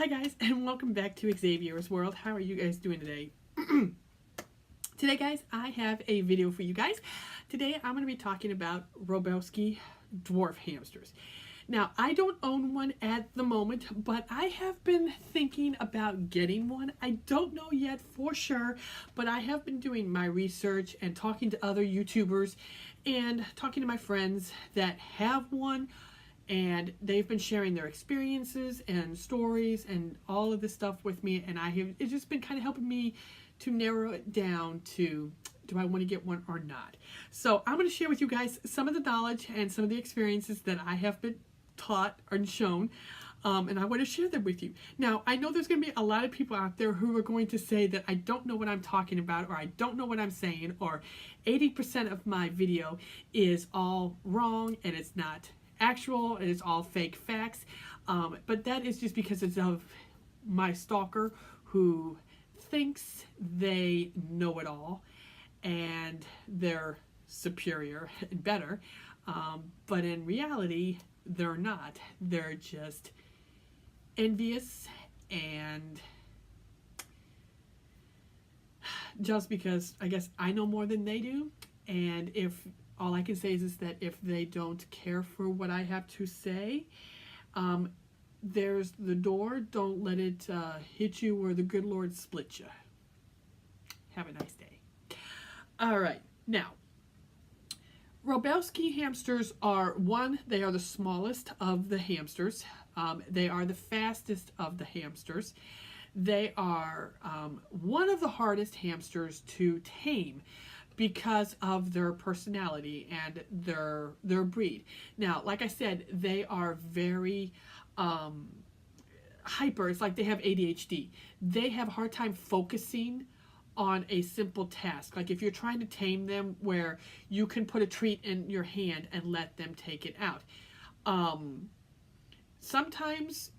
Hi guys, and welcome back to Xavier's World. How are you guys doing today? Today guys, I have a video for you guys. Today I'm going to be talking about Robowski dwarf hamsters. Now, I don't own one at the moment, but I have been thinking about getting one. I don't know yet for sure, but I have been doing my research and talking to other YouTubers and talking to my friends that have one. And they've been sharing their experiences and stories and all of this stuff with me, and it's just been kind of helping me to narrow it down to, do I want to get one or not? So I'm going to share with you guys some of the knowledge and some of the experiences that I have been taught and shown, and I want to share them with you. Now, I know there's going to be a lot of people out there who are going to say that I don't know what I'm talking about, or I don't know what I'm saying, or 80% of my video is all wrong and it's not actual, and it's all fake facts, but that is just because it's of my stalker who thinks they know it all and they're superior and better, but in reality they're not. They're just envious and just because I guess I know more than they do, and if all I can say is that if they don't care for what I have to say, there's the door. Don't let it hit you or the good Lord split you. Have a nice day. All right. Now, Robowski hamsters are, they are the smallest of the hamsters. They are the fastest of the hamsters. They are one of the hardest hamsters to tame, because of their personality and their breed. Now, like I said, they are very hyper. It's like they have ADHD. They have a hard time focusing on a simple task. Like if you're trying to tame them where you can put a treat in your hand and let them take it out. Sometimes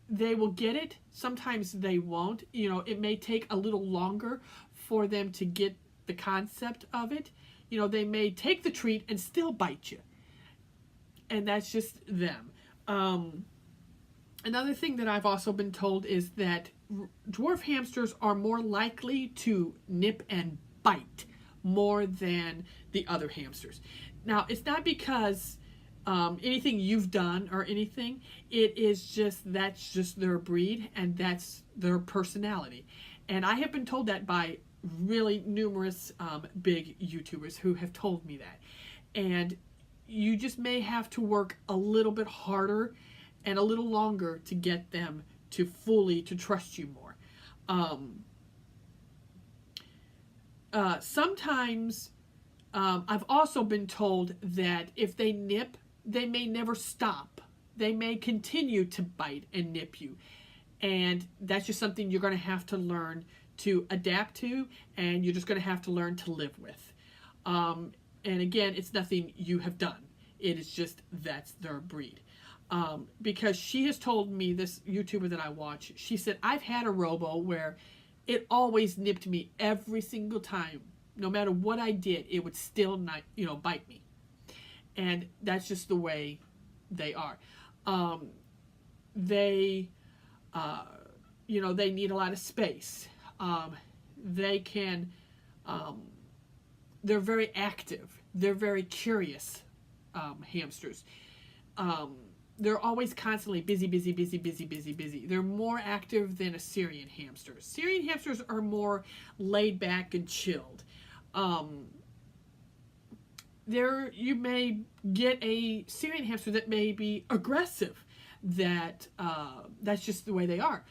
they will get it, sometimes they won't. You know, it may take a little longer for them to get the concept of it. You know, they may take the treat and still bite you, and that's just them. Another thing that I've also been told is that dwarf hamsters are more likely to nip and bite more than the other hamsters. Now, it's not because anything you've done or anything. It is just, that's just their breed and that's their personality. And I have been told that by really numerous big YouTubers who have told me that. And you just may have to work a little bit harder and a little longer to get them to fully to trust you more. Sometimes I've also been told that if they nip, they may never stop. They may continue to bite and nip you. And that's just something you're going to have to learn to adapt to, and you're just going to have to learn to live with. And again, it's nothing you have done. It is just that's their breed. Because she has told me, this YouTuber that I watch, she said, I've had a robo where it always nipped me every single time. No matter what I did, it would still not, bite me. And that's just the way they are. They need a lot of space. They can, they're very active. They're very curious hamsters. They're always constantly busy. They're more active than a Syrian hamster. Syrian hamsters are more laid back and chilled. You may get a Syrian hamster that may be aggressive. That's just the way they are.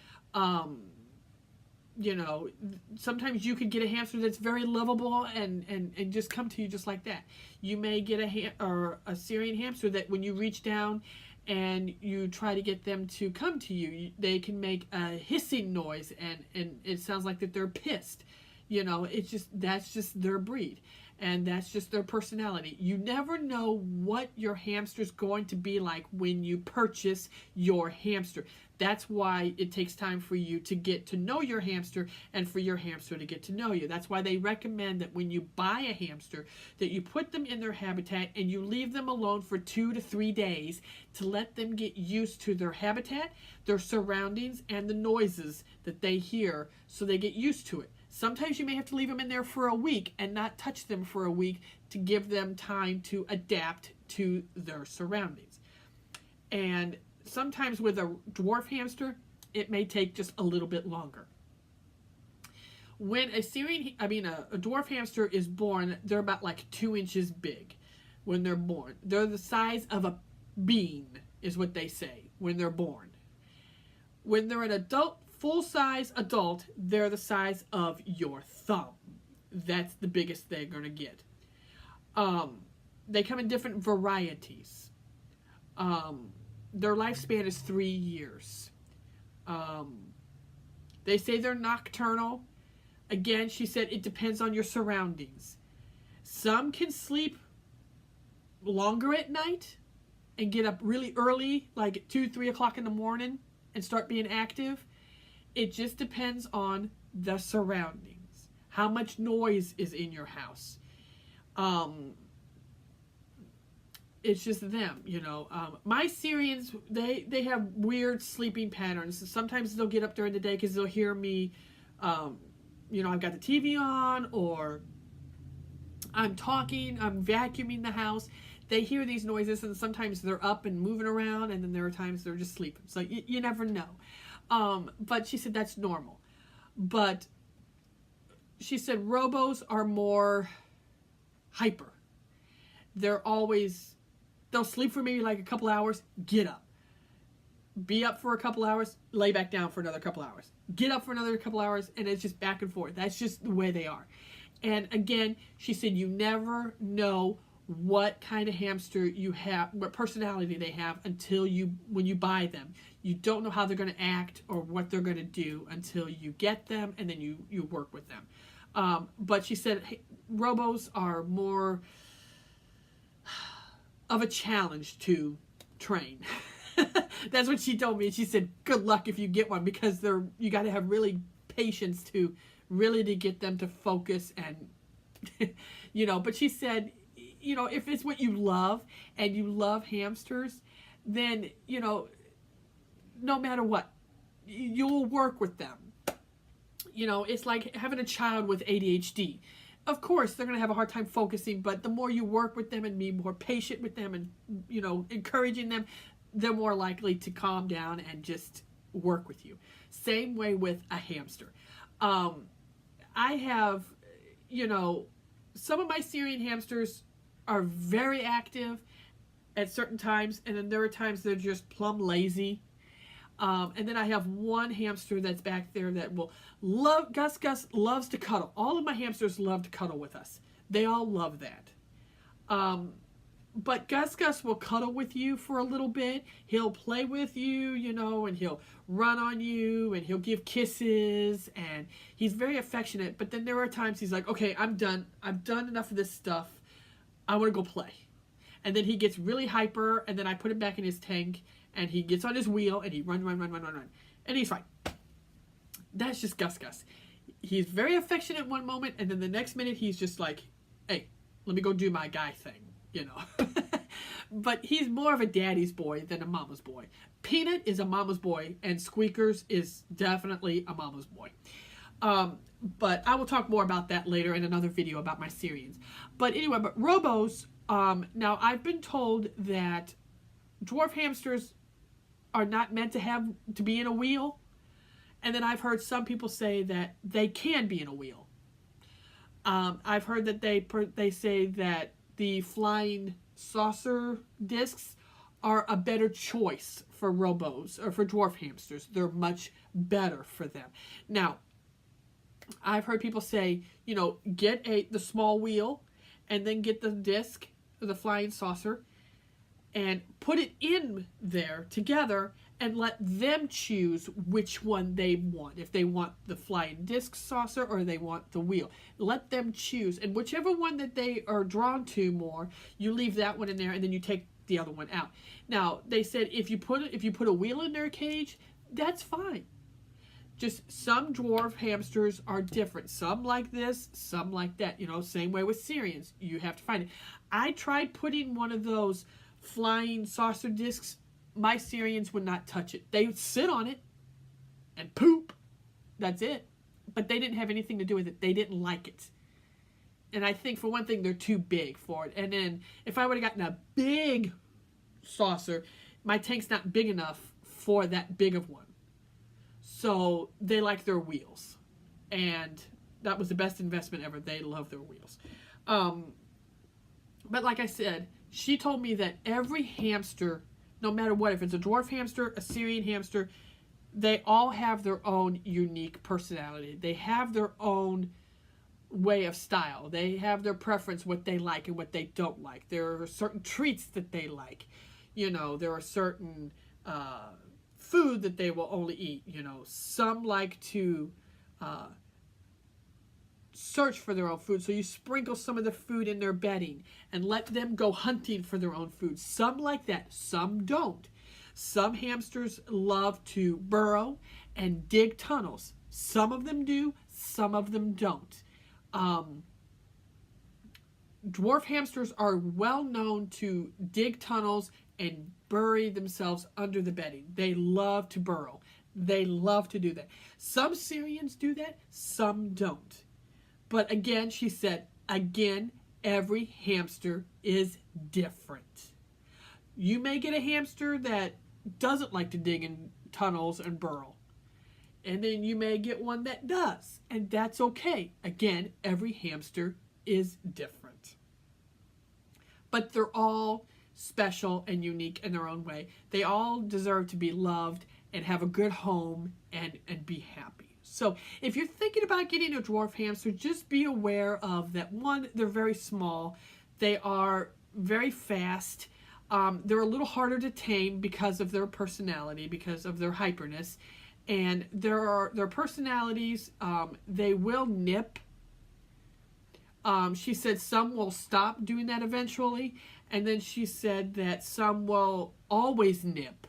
Sometimes you could get a hamster that's very lovable and just come to you just like that. You may get a Syrian hamster that when you reach down and you try to get them to come to you, they can make a hissing noise and it sounds like that they're pissed. That's just their breed. And that's just their personality. You never know what your hamster's going to be like when you purchase your hamster. That's why it takes time for you to get to know your hamster and for your hamster to get to know you. That's why they recommend that when you buy a hamster, that you put them in their habitat and you leave them alone for 2 to 3 days to let them get used to their habitat, their surroundings, and the noises that they hear so they get used to it. Sometimes you may have to leave them in there for a week and not touch them for a week to give them time to adapt to their surroundings. And sometimes with a dwarf hamster, it may take just a little bit longer. When a dwarf hamster is born, they're about like 2 inches big when they're born. They're the size of a bean, is what they say, when they're born. When they're an adult, full-size adult, they're the size of your thumb. That's the biggest they're going to get. They come in different varieties. Their lifespan is 3 years. They say they're nocturnal. Again, she said it depends on your surroundings. Some can sleep longer at night and get up really early, like at 2, 3 o'clock in the morning, and start being active. It just depends on the surroundings. How much noise is in your house. It's just them, you know. My Syrians, they have weird sleeping patterns. Sometimes they'll get up during the day because they'll hear me, you know, I've got the TV on, or I'm talking, I'm vacuuming the house. They hear these noises, and sometimes they're up and moving around, and then there are times they're just sleeping. So you never know. But she said that's normal. But she said robos are more hyper. They'll sleep for maybe like a couple hours, get up. Be up for a couple hours, lay back down for another couple hours. Get up for another couple hours, and it's just back and forth. That's just the way they are. And again, she said you never know what kind of hamster you have, what personality they have when you buy them. You don't know how they're going to act or what they're going to do until you get them, and then you work with them. But she said robos are more of a challenge to train. That's what she told me. She said, good luck if you get one, because you got to have really patience to get them to focus and, you know. But she said, you know, if it's what you love and you love hamsters, then, you know, no matter what, you'll work with them. You know, it's like having a child with ADHD. Of course, they're going to have a hard time focusing, but the more you work with them and be more patient with them and, you know, encouraging them, they're more likely to calm down and just work with you. Same way with a hamster. I have, you know, some of my Syrian hamsters are very active at certain times, and then there are times they're just plumb lazy. And then I have one hamster that's back there that will love, Gus loves to cuddle. All of my hamsters love to cuddle with us. They all love that. But Gus will cuddle with you for a little bit. He'll play with you, you know, and he'll run on you, and he'll give kisses, and he's very affectionate. But then there are times he's like, okay, I'm done. I've done enough of this stuff. I want to go play. And then he gets really hyper, and then I put him back in his tank, and he gets on his wheel, and he run. And he's fine. That's just Gus. He's very affectionate one moment, and then the next minute he's just like, hey, let me go do my guy thing, you know. But he's more of a daddy's boy than a mama's boy. Peanut is a mama's boy, and Squeakers is definitely a mama's boy. But I will talk more about that later in another video about my Syrians. But anyway, but robos, now I've been told that dwarf hamsters are not meant to be in a wheel. And then I've heard some people say that they can be in a wheel. I've heard that they say that the flying saucer discs are a better choice for robos or for dwarf hamsters. They're much better for them. Now, I've heard people say, you know, get the small wheel and then get the disc, the flying saucer, and put it in there together, and let them choose which one they want. If they want the flying disc saucer or they want the wheel. Let them choose. And whichever one that they are drawn to more, you leave that one in there and then you take the other one out. Now, they said if you put a wheel in their cage, that's fine. Just some dwarf hamsters are different. Some like this, some like that. You know, same way with Syrians. You have to find it. I tried putting one of those flying saucer discs. My Syrians would not touch it. They would sit on it and poop. That's it. But they didn't have anything to do with it. They didn't like it. And I think, for one thing, they're too big for it. And then, if I would have gotten a big saucer, my tank's not big enough for that big of one. So, they like their wheels. And that was the best investment ever. They love their wheels. But like I said, she told me that every hamster, no matter what, if it's a dwarf hamster, a Syrian hamster, they all have their own unique personality. They have their own way of style. They have their preference, what they like and what they don't like. There are certain treats that they like. You know, there are certain food that they will only eat. You know, some like to search for their own food. So you sprinkle some of the food in their bedding and let them go hunting for their own food. Some like that, some don't. Some hamsters love to burrow and dig tunnels. Some of them do, some of them don't. Dwarf hamsters are well known to dig tunnels and bury themselves under the bedding. They love to burrow. They love to do that. Some Syrians do that, some don't. But again, she said, every hamster is different. You may get a hamster that doesn't like to dig in tunnels and burrow. And then you may get one that does. And that's okay. Again, every hamster is different. But they're all special and unique in their own way. They all deserve to be loved and have a good home and be happy. So if you're thinking about getting a dwarf hamster, just be aware of that. One, they're very small. They are very fast. They're a little harder to tame because of their personality, because of their hyperness. And their personalities, they will nip. She said some will stop doing that eventually. And then she said that some will always nip.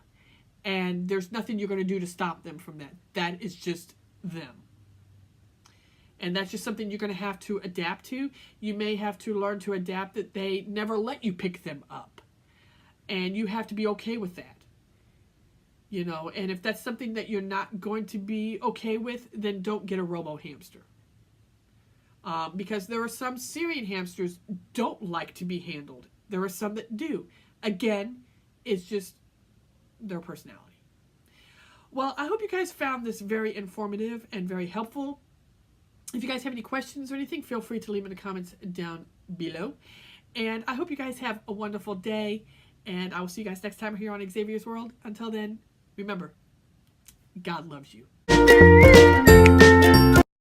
And there's nothing you're going to do to stop them from that. That is just them. And that's just something you're going to have to adapt to. You may have to learn to adapt that they never let you pick them up. And you have to be okay with that. You know, and if that's something that you're not going to be okay with, then don't get a robo hamster. Because there are some Syrian hamsters don't like to be handled. There are some that do. Again, it's just their personality. Well, I hope you guys found this very informative and very helpful. If you guys have any questions or anything, feel free to leave in the comments down below. And I hope you guys have a wonderful day. And I will see you guys next time here on Xavier's World. Until then, remember, God loves you.